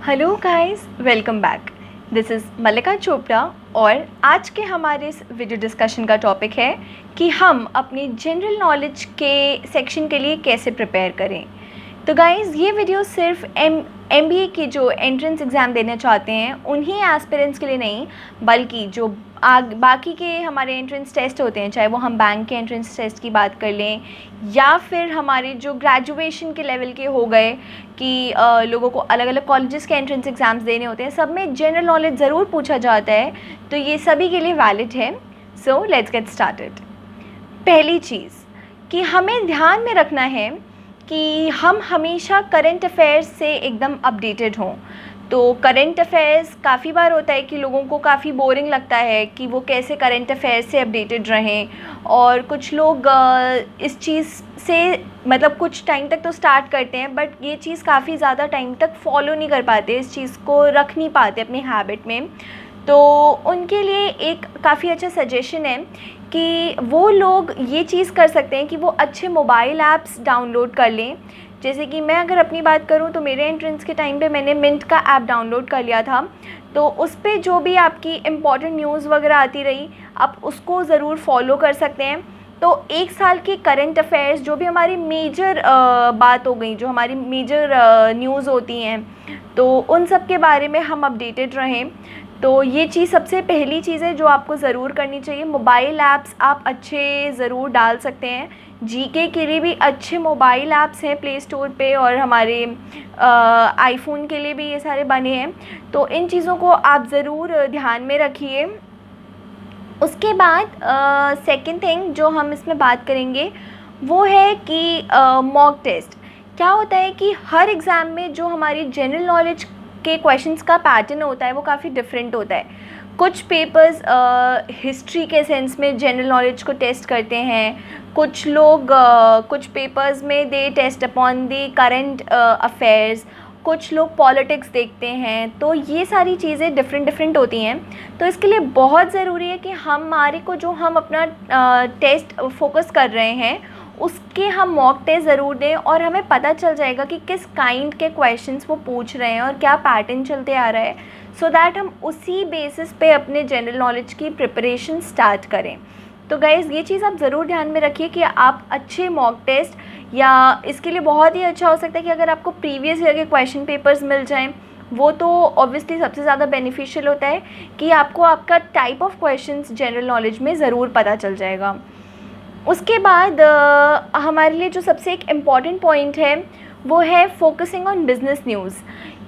Hello guys, welcome back. This is Mallika Chopra और आज के हमारे इस वीडियो डिस्कशन का टॉपिक है कि हम अपनी जनरल नॉलेज के सेक्शन के लिए कैसे प्रिपेयर करें। तो गाइस, ये वीडियो सिर्फ MBA की जो एंट्रेंस एग्ज़ाम देना चाहते हैं उन्हीं एस्पिरेंट्स के लिए नहीं, बल्कि जो बाकी के हमारे एंट्रेंस टेस्ट होते हैं, चाहे वो हम बैंक के एंट्रेंस टेस्ट की बात कर लें या फिर हमारे जो ग्रेजुएशन के लेवल के हो गए कि लोगों को अलग अलग कॉलेजेस के एंट्रेंस एग्ज़ाम्स देने होते हैं, सब में जनरल नॉलेज ज़रूर पूछा जाता है, तो ये सभी के लिए वैलिड है। So let's get started. पहली चीज़ कि हमें ध्यान में रखना है कि हम हमेशा करंट अफेयर्स से एकदम अपडेटेड हों। तो करंट अफेयर्स काफ़ी बार होता है कि लोगों को काफ़ी बोरिंग लगता है कि वो कैसे करंट अफेयर्स से अपडेटेड रहें, और कुछ लोग इस चीज़ से मतलब कुछ टाइम तक तो स्टार्ट करते हैं, बट ये चीज़ काफ़ी ज़्यादा टाइम तक फॉलो नहीं कर पाते, इस चीज़ को रख नहीं पाते अपनी हैबिट में। तो उनके लिए एक काफ़ी अच्छा सजेशन है कि वो लोग ये चीज़ कर सकते हैं कि वो अच्छे मोबाइल ऐप्स डाउनलोड कर लें। जैसे कि मैं अगर अपनी बात करूं तो मेरे एंट्रेंस के टाइम पे मैंने मिंट का ऐप डाउनलोड कर लिया था, तो उस पर जो भी आपकी इम्पॉर्टेंट न्यूज़ वगैरह आती रही, आप उसको ज़रूर फॉलो कर सकते हैं। तो एक साल की करंट अफेयर्स जो भी हमारी मेजर बात हो गई, जो हमारी मेजर न्यूज़ होती हैं, तो उन सब के बारे में हम अपडेटेड रहें। तो ये चीज़ सबसे पहली चीज़ है जो आपको ज़रूर करनी चाहिए। मोबाइल ऐप्स आप अच्छे ज़रूर डाल सकते हैं। जीके के लिए भी अच्छे मोबाइल ऐप्स हैं प्ले स्टोर पे, और हमारे आईफोन के लिए भी ये सारे बने हैं। तो इन चीज़ों को आप ज़रूर ध्यान में रखिए। उसके बाद सेकंड थिंग जो हम इसमें बात करेंगे वो है कि मॉक टेस्ट। क्या होता है कि हर एग्ज़ाम में जो हमारी जनरल नॉलेज के क्वेश्चंस का पैटर्न होता है वो काफ़ी डिफरेंट होता है। कुछ पेपर्स हिस्ट्री के सेंस में जनरल नॉलेज को टेस्ट करते हैं, कुछ लोग कुछ पेपर्स में they test upon the current affairs, कुछ लोग पॉलिटिक्स देखते हैं। तो ये सारी चीज़ें डिफरेंट होती हैं। तो इसके लिए बहुत ज़रूरी है कि हमारे को जो हम अपना टेस्ट फोकस कर रहे हैं उसके हम मॉक टेस्ट ज़रूर दें, और हमें पता चल जाएगा कि किस काइंड के क्वेश्चंस वो पूछ रहे हैं और क्या पैटर्न चलते आ रहा है, सो दैट हम उसी बेसिस पे अपने जनरल नॉलेज की प्रिपरेशन स्टार्ट करें। तो गाइज़, ये चीज़ आप ज़रूर ध्यान में रखिए कि आप अच्छे मॉक टेस्ट, या इसके लिए बहुत ही अच्छा हो सकता है कि अगर आपको प्रीवियस ईयर के क्वेश्चन पेपर्स मिल जाएँ, वो तो ऑब्वियसली सबसे ज़्यादा बेनिफिशियल होता है कि आपको आपका type of questions general knowledge में ज़रूर पता चल जाएगा। उसके बाद हमारे लिए जो सबसे एक इम्पॉर्टेंट पॉइंट है वो है फोकसिंग ऑन बिज़नेस न्यूज़।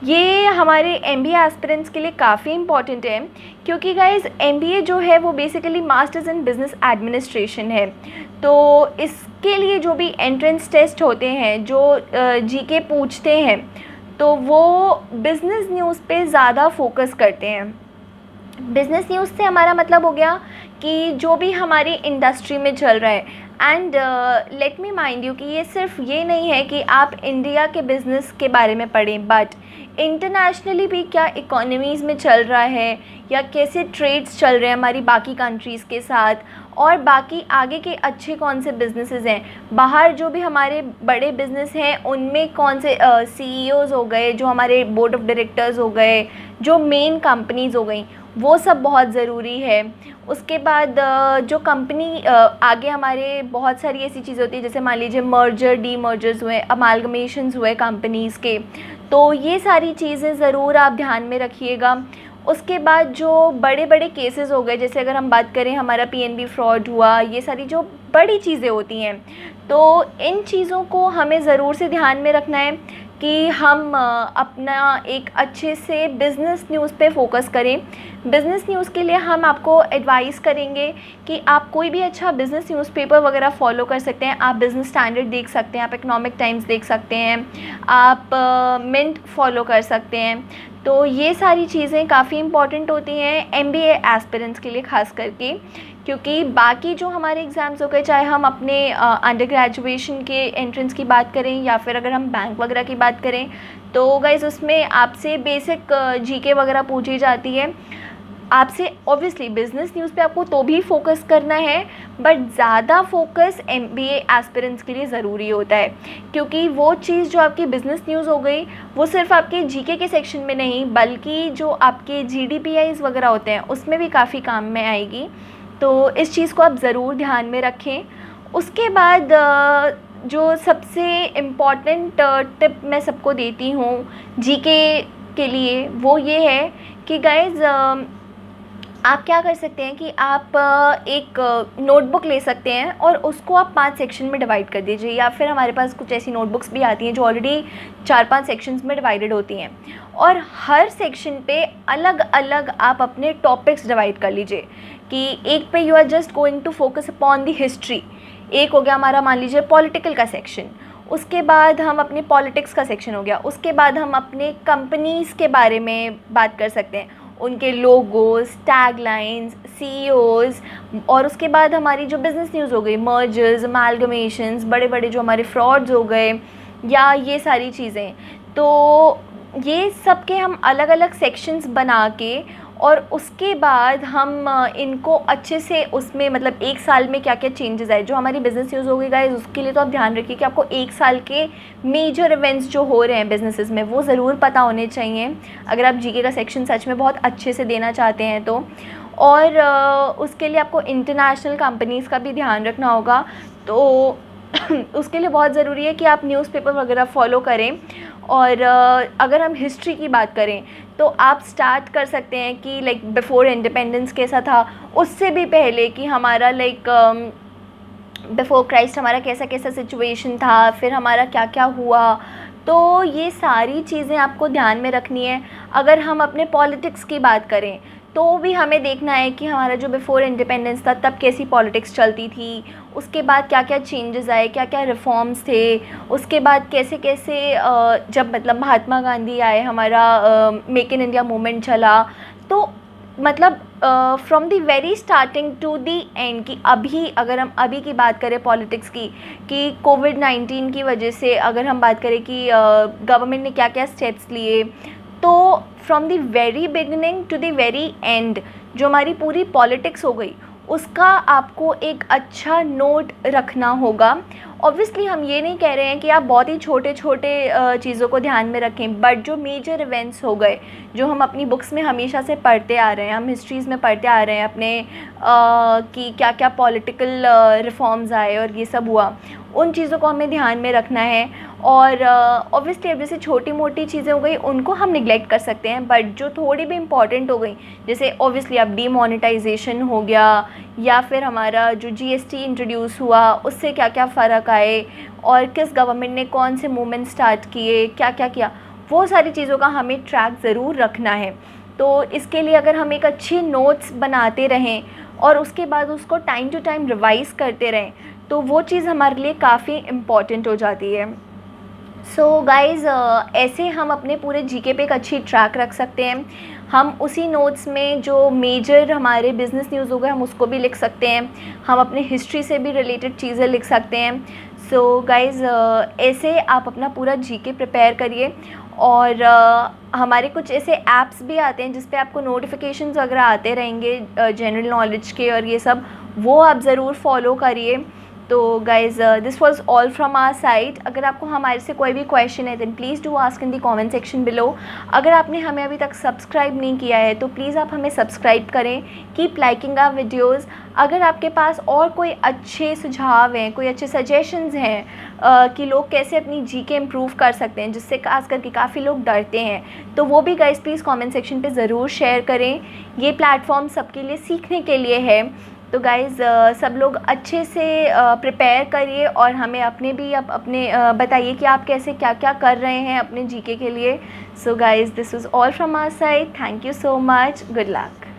ये हमारे MBA एस्पिरेंट्स के लिए काफ़ी इम्पॉर्टेंट है, क्योंकि गाइज़ MBA जो है वो basically masters in business administration है। तो इसके लिए जो भी एंट्रेंस टेस्ट होते हैं, जो GK पूछते हैं, तो वो बिज़नेस न्यूज़ पे ज़्यादा फोकस करते हैं। बिज़नेस न्यूज़ से हमारा मतलब हो गया कि जो भी हमारी इंडस्ट्री में चल रहा है। And let me mind you कि ये सिर्फ ये नहीं है कि आप इंडिया के बिज़नेस के बारे में पढ़ें, बट इंटरनेशनली भी क्या इकोनॉमीज़ में चल रहा है, या कैसे ट्रेड्स चल रहे हैं हमारी बाकी कंट्रीज़ के साथ, और बाकी आगे के अच्छे कौन से बिज़नेसेस हैं, बाहर जो भी हमारे बड़े बिज़नेस हैं उनमें कौन से CEOs हो गए, जो हमारे बोर्ड ऑफ डायरेक्टर्स हो गए, जो मेन कंपनीज़ हो गई, वो सब बहुत ज़रूरी है। उसके बाद जो कंपनी आगे हमारे बहुत सारी ऐसी चीज़ें होती है, जैसे मान लीजिए मर्जर डी मर्जर्स हुए, अमालगमेशंस हुए कंपनीज़ के, तो ये सारी चीज़ें ज़रूर आप ध्यान में रखिएगा। उसके बाद जो बड़े बड़े केसेस हो गए, जैसे अगर हम बात करें हमारा PNB फ्रॉड हुआ, ये सारी जो बड़ी चीज़ें होती हैं, तो इन चीज़ों को हमें ज़रूर से ध्यान में रखना है कि हम अपना एक अच्छे से बिज़नेस न्यूज़ पे फोकस करें। बिज़नेस न्यूज़ के लिए हम आपको एडवाइस करेंगे कि आप कोई भी अच्छा बिज़नेस न्यूज़पेपर वगैरह फॉलो कर सकते हैं। आप बिज़नेस स्टैंडर्ड देख सकते हैं, आप इकोनॉमिक टाइम्स देख सकते हैं, आप मिंट फॉलो कर सकते हैं। तो ये सारी चीज़ें काफ़ी इम्पॉर्टेंट होती हैं MBA एस्पिरेंट्स के लिए ख़ास करके, क्योंकि बाकी जो हमारे एग्ज़ाम्स हो गए, चाहे हम अपने अंडर ग्रेजुएशन के एंट्रेंस की बात करें या फिर अगर हम बैंक वगैरह की बात करें, तो गाइज़ उसमें आपसे बेसिक GK वगैरह पूछी जाती है। आपसे ऑब्वियसली बिज़नेस न्यूज़ पे आपको तो भी फोकस करना है, बट ज़्यादा फोकस MBA एस्पिरेंट्स के लिए ज़रूरी होता है, क्योंकि वो चीज़ जो आपकी बिज़नेस न्यूज़ हो गई वो सिर्फ आपके जीके के सेक्शन में नहीं बल्कि जो आपके GDPIs वगैरह होते हैं उसमें भी काफ़ी काम में आएगी। तो इस चीज़ को आप ज़रूर ध्यान में रखें। उसके बाद जो सबसे इम्पॉर्टेंट टिप मैं सबको देती हूँ जीके के लिए वो ये है कि गाइज़ आप क्या कर सकते हैं कि आप एक नोटबुक ले सकते हैं और उसको आप 5 सेक्शन में डिवाइड कर दीजिए, या फिर हमारे पास कुछ ऐसी नोटबुक्स भी आती हैं जो ऑलरेडी 4-5 सेक्शंस में डिवाइडेड होती हैं, और हर सेक्शन पे अलग अलग आप अपने टॉपिक्स डिवाइड कर लीजिए कि एक पे you are just going to focus upon the history. एक हो गया हमारा मान लीजिए पॉलिटिकल का सेक्शन, उसके बाद हम अपने पॉलिटिक्स का सेक्शन हो गया, उसके बाद हम अपने कंपनीज़ के बारे में बात कर सकते हैं, उनके लोगोज, टैगलाइंस, CEOs, और उसके बाद हमारी जो बिज़नेस न्यूज़ हो गई, मर्जर्स, अमालगमेशंस, बड़े बड़े जो हमारे फ्रॉड्स हो गए या ये सारी चीज़ें। तो ये सब के हम अलग अलग सेक्शंस बना के और उसके बाद हम इनको अच्छे से उसमें मतलब एक साल में क्या क्या चेंजेस आए जो हमारी बिज़नेस न्यूज़ हो गई गाइस, उसके लिए तो आप ध्यान रखिए कि आपको एक साल के मेजर इवेंट्स जो हो रहे हैं बिज़नेसेस में वो ज़रूर पता होने चाहिए, अगर आप जीके का सेक्शन सच में बहुत अच्छे से देना चाहते हैं तो। और उसके लिए आपको इंटरनेशनल कंपनीज़ का भी ध्यान रखना होगा, तो उसके लिए बहुत ज़रूरी है कि आप न्यूज़पेपर वगैरह फॉलो करें। और अगर हम हिस्ट्री की बात करें तो आप स्टार्ट कर सकते हैं कि लाइक बिफ़ोर इंडिपेंडेंस कैसा था, उससे भी पहले कि हमारा लाइक बिफ़ोर क्राइस्ट हमारा कैसा कैसा सिचुएशन था, फिर हमारा क्या क्या हुआ। तो ये सारी चीज़ें आपको ध्यान में रखनी है। अगर हम अपने पॉलिटिक्स की बात करें तो भी हमें देखना है कि हमारा जो बिफ़ोर इंडिपेंडेंस था तब कैसी पॉलिटिक्स चलती थी, उसके बाद क्या क्या चेंजेस आए, क्या क्या रिफॉर्म्स थे, उसके बाद कैसे कैसे जब मतलब महात्मा गांधी आए, हमारा मेक इन इंडिया मूवमेंट चला। तो मतलब from the very starting to the end कि अभी अगर हम अभी की बात करें पॉलिटिक्स की कि कोविड-19 की वजह से अगर हम बात करें कि गवर्नमेंट ने क्या क्या स्टेप्स लिए, तो from the very beginning to the very end जो हमारी पूरी पॉलिटिक्स हो गई उसका आपको एक अच्छा नोट रखना होगा। ऑब्वियसली हम ये नहीं कह रहे हैं कि आप बहुत ही छोटे छोटे चीज़ों को ध्यान में रखें, बट जो मेजर इवेंट्स हो गए जो हम अपनी बुक्स में हमेशा से पढ़ते आ रहे हैं, हम हिस्ट्रीज़ में पढ़ते आ रहे हैं अपने कि क्या क्या पॉलिटिकल रिफॉर्म्स आए और ये सब हुआ, उन चीज़ों को हमें ध्यान में रखना है। और ऑब्वियसली अब जैसे छोटी मोटी चीज़ें हो गई उनको हम निगलेक्ट कर सकते हैं, बट जो थोड़ी भी इम्पॉर्टेंट हो गई जैसे ऑब्वियसली अब डीमोनेटाइजेशन हो गया या फिर हमारा जो GST इंट्रोड्यूस हुआ उससे क्या क्या फ़र्क आए और किस गवर्नमेंट ने कौन से मूवमेंट स्टार्ट किए, क्या क्या किया, वो सारी चीज़ों का हमें ट्रैक ज़रूर रखना है। तो इसके लिए अगर हम एक अच्छी नोट्स बनाते रहें और उसके बाद उसको टाइम टू टाइम रिवाइज़ करते रहें तो वो चीज़ हमारे लिए काफ़ी इम्पॉर्टेंट हो जाती है। सो गाइज़ ऐसे हम अपने पूरे जीके पे एक अच्छी ट्रैक रख सकते हैं। हम उसी नोट्स में जो मेजर हमारे बिज़नेस न्यूज़ हो गए हम उसको भी लिख सकते हैं, हम अपने हिस्ट्री से भी रिलेटेड चीज़ें लिख सकते हैं। सो गाइज़ ऐसे आप अपना पूरा जीके प्रिपेयर करिए। और हमारे कुछ ऐसे ऐप्स भी आते हैं जिस पे आपको नोटिफिकेशंस वगैरह आते रहेंगे जनरल नॉलेज के और ये सब, वो आप ज़रूर फॉलो करिए। तो guys this was all from our side. अगर आपको हमारे से कोई भी क्वेश्चन है then please do ask in the comment section below. अगर आपने हमें अभी तक सब्सक्राइब नहीं किया है तो प्लीज़ आप हमें सब्सक्राइब करें, कीप लाइकिंग आवर वीडियोज़। अगर आपके पास और कोई अच्छे सुझाव हैं, कोई अच्छे सजेशंस हैं कि लोग कैसे अपनी जीके इम्प्रूव कर सकते हैं जिससे खास करके काफ़ी लोग डरते हैं, तो वो भी गाइज़ प्लीज़ कमेंट सेक्शन पे ज़रूर शेयर करें। ये प्लेटफॉर्म सबके लिए सीखने के लिए है। तो गाइज़ सब लोग अच्छे से प्रिपेयर करिए और हमें अपने भी अपने बताइए कि आप कैसे क्या क्या कर रहे हैं अपने जीके के लिए। So guys this was all from our side. Thank you so much. Good luck.